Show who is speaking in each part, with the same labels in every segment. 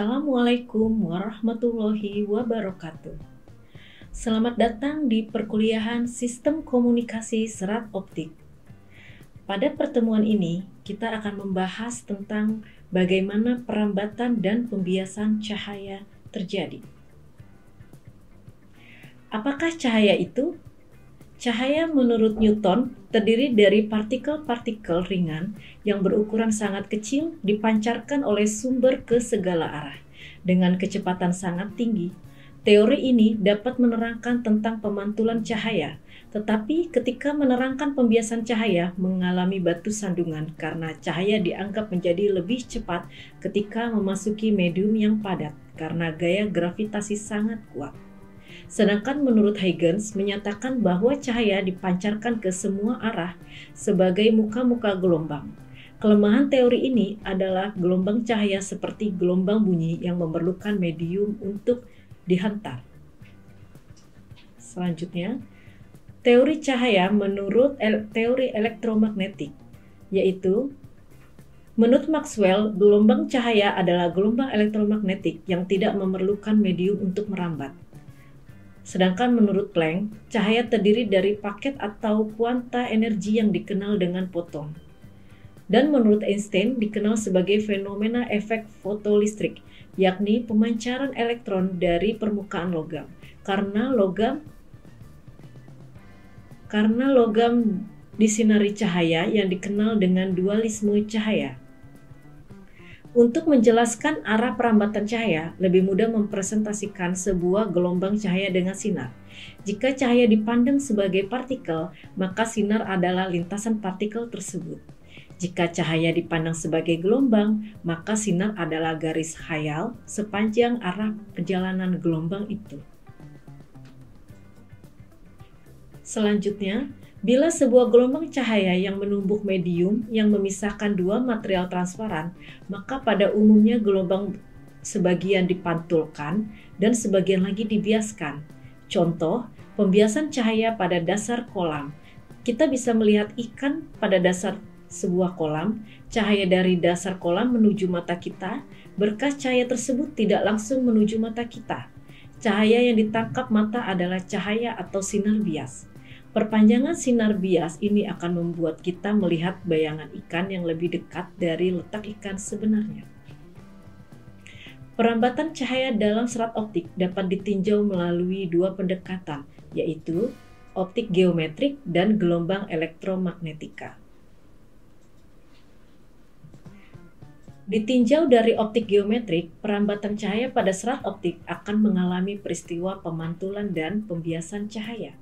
Speaker 1: Assalamualaikum warahmatullahi wabarakatuh. Selamat datang di perkuliahan Sistem Komunikasi Serat Optik. Pada pertemuan ini, kita akan membahas tentang bagaimana perambatan dan pembiasan cahaya terjadi. Apakah cahaya itu? Cahaya menurut Newton terdiri dari partikel-partikel ringan yang berukuran sangat kecil dipancarkan oleh sumber ke segala arah dengan kecepatan sangat tinggi. Teori ini dapat menerangkan tentang pemantulan cahaya, tetapi ketika menerangkan pembiasan cahaya mengalami batu sandungan karena cahaya dianggap menjadi lebih cepat ketika memasuki medium yang padat karena gaya gravitasi sangat kuat. Sedangkan menurut Huygens menyatakan bahwa cahaya dipancarkan ke semua arah sebagai muka-muka gelombang. Kelemahan teori ini adalah gelombang cahaya seperti gelombang bunyi yang memerlukan medium untuk dihantar. Selanjutnya, teori cahaya menurut teori elektromagnetik, yaitu menurut Maxwell, gelombang cahaya adalah gelombang elektromagnetik yang tidak memerlukan medium untuk merambat. Sedangkan menurut Planck, cahaya terdiri dari paket atau kuanta energi yang dikenal dengan foton. Dan menurut Einstein dikenal sebagai fenomena efek fotolistrik, yakni pemancaran elektron dari permukaan logam. Karena logam disinari cahaya yang dikenal dengan dualisme cahaya. Untuk menjelaskan arah perambatan cahaya, lebih mudah mempresentasikan sebuah gelombang cahaya dengan sinar. Jika cahaya dipandang sebagai partikel, maka sinar adalah lintasan partikel tersebut. Jika cahaya dipandang sebagai gelombang, maka sinar adalah garis khayal sepanjang arah perjalanan gelombang itu. Selanjutnya, bila sebuah gelombang cahaya yang menumbuk medium yang memisahkan dua material transparan, maka pada umumnya gelombang sebagian dipantulkan dan sebagian lagi dibiaskan. Contoh, pembiasan cahaya pada dasar kolam. Kita bisa melihat ikan pada dasar sebuah kolam, cahaya dari dasar kolam menuju mata kita, berkas cahaya tersebut tidak langsung menuju mata kita. Cahaya yang ditangkap mata adalah cahaya atau sinar bias. Perpanjangan sinar bias ini akan membuat kita melihat bayangan ikan yang lebih dekat dari letak ikan sebenarnya. Perambatan cahaya dalam serat optik dapat ditinjau melalui dua pendekatan, yaitu optik geometrik dan gelombang elektromagnetika. Ditinjau dari optik geometrik, perambatan cahaya pada serat optik akan mengalami peristiwa pemantulan dan pembiasan cahaya.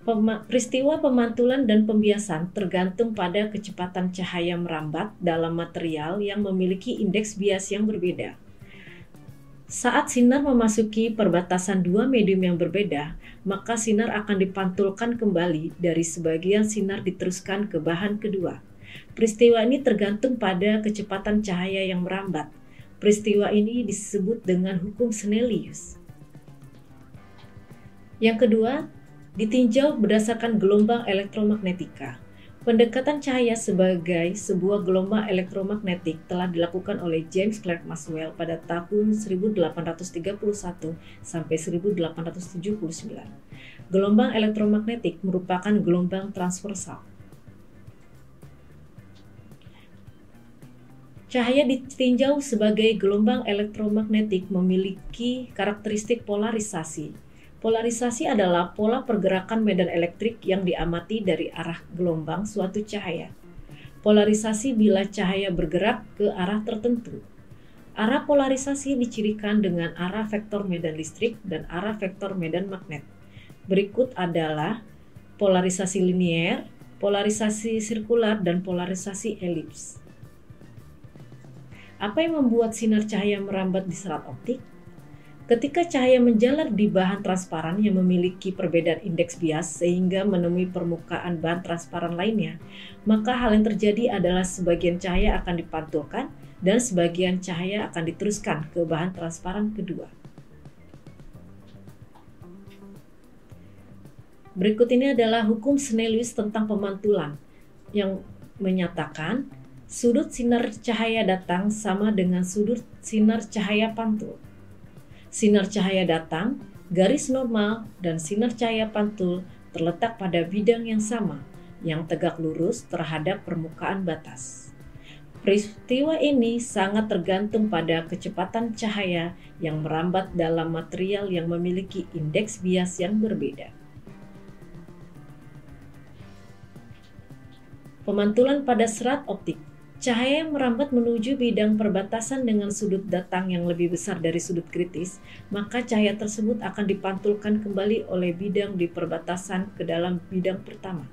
Speaker 1: Peristiwa pemantulan dan pembiasan tergantung pada kecepatan cahaya merambat dalam material yang memiliki indeks bias yang berbeda. Saat sinar memasuki perbatasan dua medium yang berbeda, maka sinar akan dipantulkan kembali dari sebagian sinar diteruskan ke bahan kedua. Peristiwa ini tergantung pada kecepatan cahaya yang merambat. Peristiwa ini disebut dengan hukum Snellius. Yang kedua, ditinjau berdasarkan gelombang elektromagnetika. Pendekatan cahaya sebagai sebuah gelombang elektromagnetik telah dilakukan oleh James Clerk Maxwell pada tahun 1831 sampai 1879. Gelombang elektromagnetik merupakan gelombang transversal. Cahaya ditinjau sebagai gelombang elektromagnetik memiliki karakteristik polarisasi. Polarisasi adalah pola pergerakan medan elektrik yang diamati dari arah gelombang suatu cahaya. Polarisasi bila cahaya bergerak ke arah tertentu. Arah polarisasi dicirikan dengan arah vektor medan listrik dan arah vektor medan magnet. Berikut adalah polarisasi linier, polarisasi sirkular, dan polarisasi elips. Apa yang membuat sinar cahaya merambat di serat optik? Ketika cahaya menjalar di bahan transparan yang memiliki perbedaan indeks bias sehingga menemui permukaan bahan transparan lainnya, maka hal yang terjadi adalah sebagian cahaya akan dipantulkan dan sebagian cahaya akan diteruskan ke bahan transparan kedua. Berikut ini adalah hukum Snellius tentang pemantulan yang menyatakan Sudut sinar cahaya datang sama dengan sudut sinar cahaya pantul. Sinar cahaya datang, garis normal, dan sinar cahaya pantul terletak pada bidang yang sama, yang tegak lurus terhadap permukaan batas. Peristiwa ini sangat tergantung pada kecepatan cahaya yang merambat dalam material yang memiliki indeks bias yang berbeda. Pemantulan pada serat optik. Cahaya yang merambat menuju bidang perbatasan dengan sudut datang yang lebih besar dari sudut kritis, maka cahaya tersebut akan dipantulkan kembali oleh bidang di perbatasan ke dalam bidang pertama.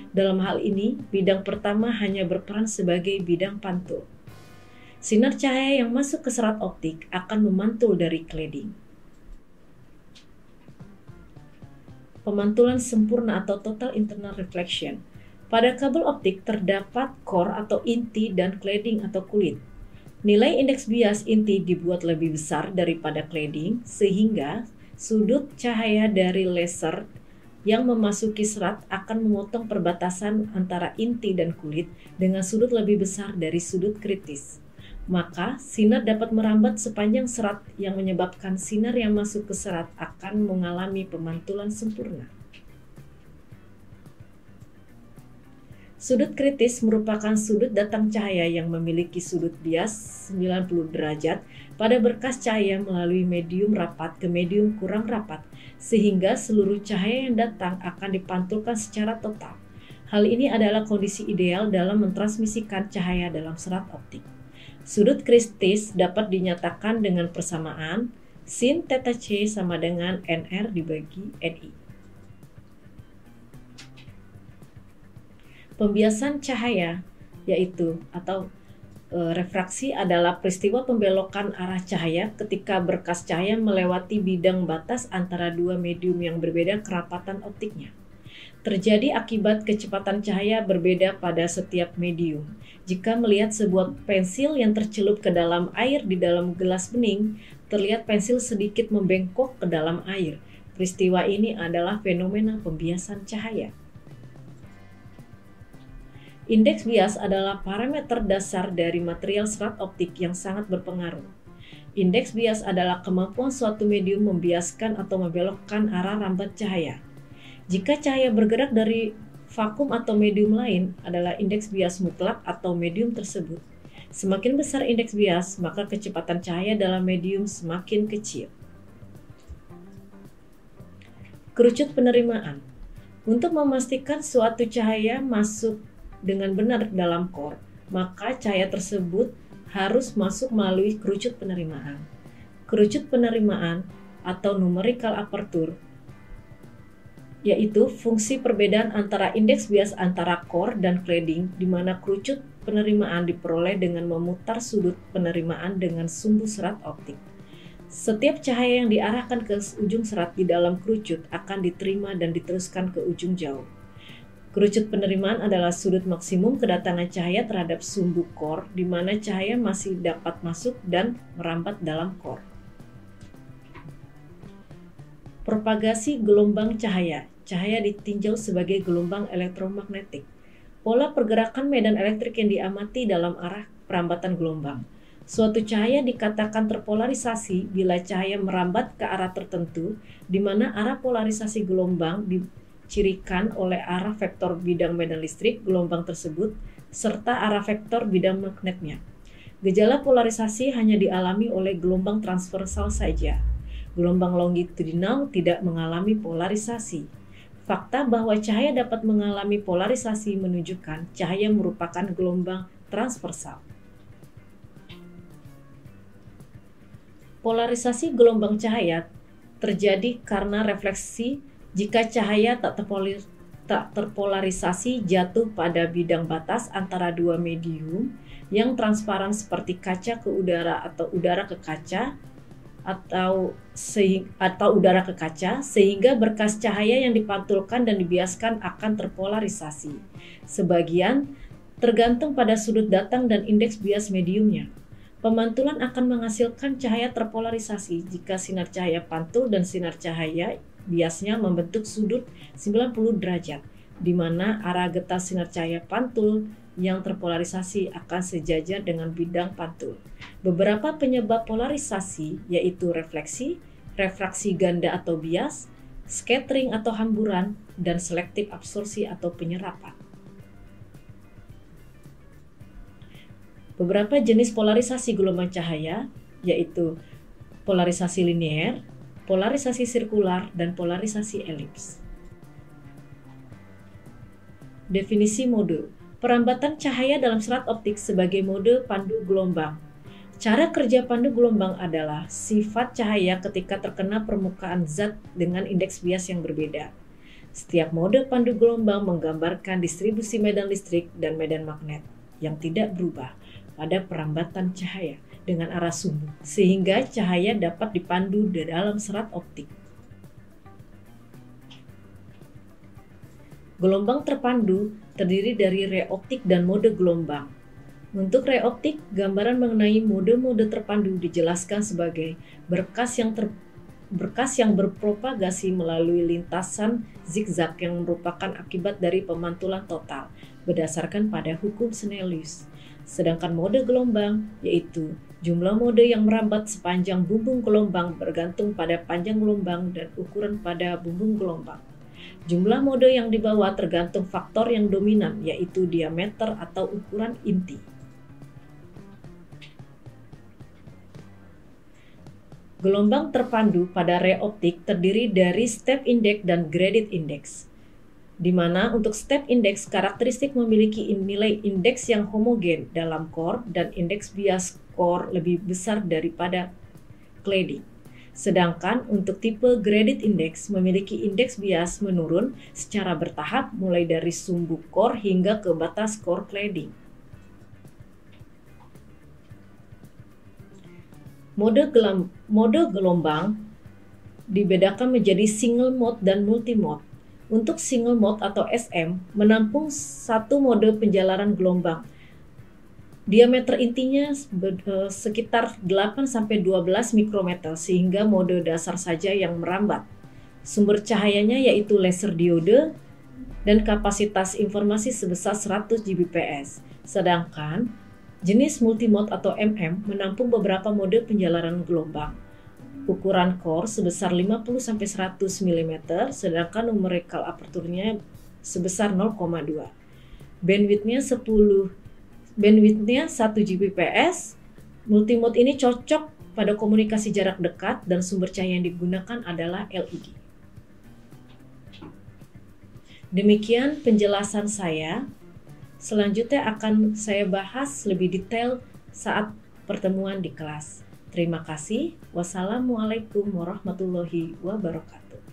Speaker 1: Dalam hal ini, bidang pertama hanya berperan sebagai bidang pantul. Sinar cahaya yang masuk ke serat optik akan memantul dari cladding. Pemantulan sempurna atau total internal reflection. Pada kabel optik terdapat core atau inti dan cladding atau kulit. Nilai indeks bias inti dibuat lebih besar daripada cladding sehingga sudut cahaya dari laser yang memasuki serat akan memotong perbatasan antara inti dan kulit dengan sudut lebih besar dari sudut kritis. Maka sinar dapat merambat sepanjang serat yang menyebabkan sinar yang masuk ke serat akan mengalami pemantulan sempurna. Sudut kritis merupakan sudut datang cahaya yang memiliki sudut bias 90 derajat pada berkas cahaya melalui medium rapat ke medium kurang rapat, sehingga seluruh cahaya yang datang akan dipantulkan secara total. Hal ini adalah kondisi ideal dalam mentransmisikan cahaya dalam serat optik. Sudut kritis dapat dinyatakan dengan persamaan sin theta c sama dengan nr dibagi ni. Pembiasan cahaya refraksi adalah peristiwa pembelokan arah cahaya ketika berkas cahaya melewati bidang batas antara dua medium yang berbeda kerapatan optiknya. Terjadi akibat kecepatan cahaya berbeda pada setiap medium. Jika melihat sebuah pensil yang tercelup ke dalam air di dalam gelas bening, terlihat pensil sedikit membengkok ke dalam air. Peristiwa ini adalah fenomena pembiasan cahaya. Indeks bias adalah parameter dasar dari material serat optik yang sangat berpengaruh. Indeks bias adalah kemampuan suatu medium membiaskan atau membelokkan arah rambat cahaya. Jika cahaya bergerak dari vakum atau medium lain adalah indeks bias mutlak atau medium tersebut. Semakin besar indeks bias, maka kecepatan cahaya dalam medium semakin kecil. Kerucut penerimaan. Untuk memastikan suatu cahaya masuk dengan benar dalam core, maka cahaya tersebut harus masuk melalui kerucut penerimaan. Kerucut penerimaan atau numerical aperture yaitu fungsi perbedaan antara indeks bias antara core dan cladding, di mana kerucut penerimaan diperoleh dengan memutar sudut penerimaan dengan sumbu serat optik. Setiap cahaya yang diarahkan ke ujung serat di dalam kerucut akan diterima dan diteruskan ke ujung jauh. Kerucut penerimaan adalah sudut maksimum kedatangan cahaya terhadap sumbu core, di mana cahaya masih dapat masuk dan merambat dalam core. Propagasi gelombang cahaya. Cahaya ditinjau sebagai gelombang elektromagnetik. Pola pergerakan medan elektrik yang diamati dalam arah perambatan gelombang. Suatu cahaya dikatakan terpolarisasi bila cahaya merambat ke arah tertentu, di mana arah polarisasi gelombang dicirikan oleh arah vektor bidang medan listrik gelombang tersebut serta arah vektor bidang magnetnya. Gejala polarisasi hanya dialami oleh gelombang transversal saja. Gelombang longitudinal tidak mengalami polarisasi. Fakta bahwa cahaya dapat mengalami polarisasi menunjukkan cahaya merupakan gelombang transversal. Polarisasi gelombang cahaya terjadi karena refleksi. Jika cahaya tak terpolarisasi jatuh pada bidang batas antara dua medium yang transparan seperti kaca ke udara atau udara ke kaca atau udara ke kaca, sehingga berkas cahaya yang dipantulkan dan dibiaskan akan terpolarisasi. Sebagian tergantung pada sudut datang dan indeks bias mediumnya. Pemantulan akan menghasilkan cahaya terpolarisasi jika sinar cahaya pantul dan sinar cahaya biasnya membentuk sudut 90 derajat, di mana arah getah sinar cahaya pantul yang terpolarisasi akan sejajar dengan bidang pantul. Beberapa penyebab polarisasi yaitu refleksi, refraksi ganda atau bias, scattering atau hamburan, dan selektif absorpsi atau penyerapan. Beberapa jenis polarisasi gelombang cahaya yaitu polarisasi linear, polarisasi sirkular, dan polarisasi elips. Definisi mode. Perambatan cahaya dalam serat optik sebagai mode pandu gelombang. Cara kerja pandu gelombang adalah sifat cahaya ketika terkena permukaan zat dengan indeks bias yang berbeda. Setiap mode pandu gelombang menggambarkan distribusi medan listrik dan medan magnet yang tidak berubah pada perambatan cahaya dengan arah sumbu, sehingga cahaya dapat dipandu di dalam serat optik. Gelombang terpandu terdiri dari ray optik dan mode gelombang. Untuk ray optik, gambaran mengenai mode-mode terpandu dijelaskan sebagai berkas yang berpropagasi melalui lintasan zigzag yang merupakan akibat dari pemantulan total berdasarkan pada hukum Snellius. Sedangkan mode gelombang yaitu jumlah mode yang merambat sepanjang bumbung gelombang bergantung pada panjang gelombang dan ukuran pada bumbung gelombang. Jumlah mode yang dibawa tergantung faktor yang dominan yaitu diameter atau ukuran inti. Gelombang terpandu pada ray optik terdiri dari step index dan gradient index, di mana untuk step index karakteristik memiliki nilai indeks yang homogen dalam core dan indeks bias core lebih besar daripada cladding. Sedangkan untuk tipe gradient index memiliki indeks bias menurun secara bertahap mulai dari sumbu core hingga ke batas core cladding. Mode gelombang dibedakan menjadi single mode dan multi mode. Untuk single mode atau SM menampung satu mode penjalaran gelombang. Diameter intinya sekitar 8-12 mikrometer sehingga mode dasar saja yang merambat. Sumber cahayanya yaitu laser diode dan kapasitas informasi sebesar 100 Gbps. Sedangkan jenis multimode atau MM menampung beberapa mode penjalaran gelombang. Ukuran core sebesar 50-100 mm, sedangkan numerical aperturnya sebesar 0,2. Bandwidthnya 1 Gbps. Multimode ini cocok pada komunikasi jarak dekat dan sumber cahaya yang digunakan adalah LED. Demikian penjelasan saya. Selanjutnya akan saya bahas lebih detail saat pertemuan di kelas. Terima kasih. Wassalamualaikum warahmatullahi wabarakatuh.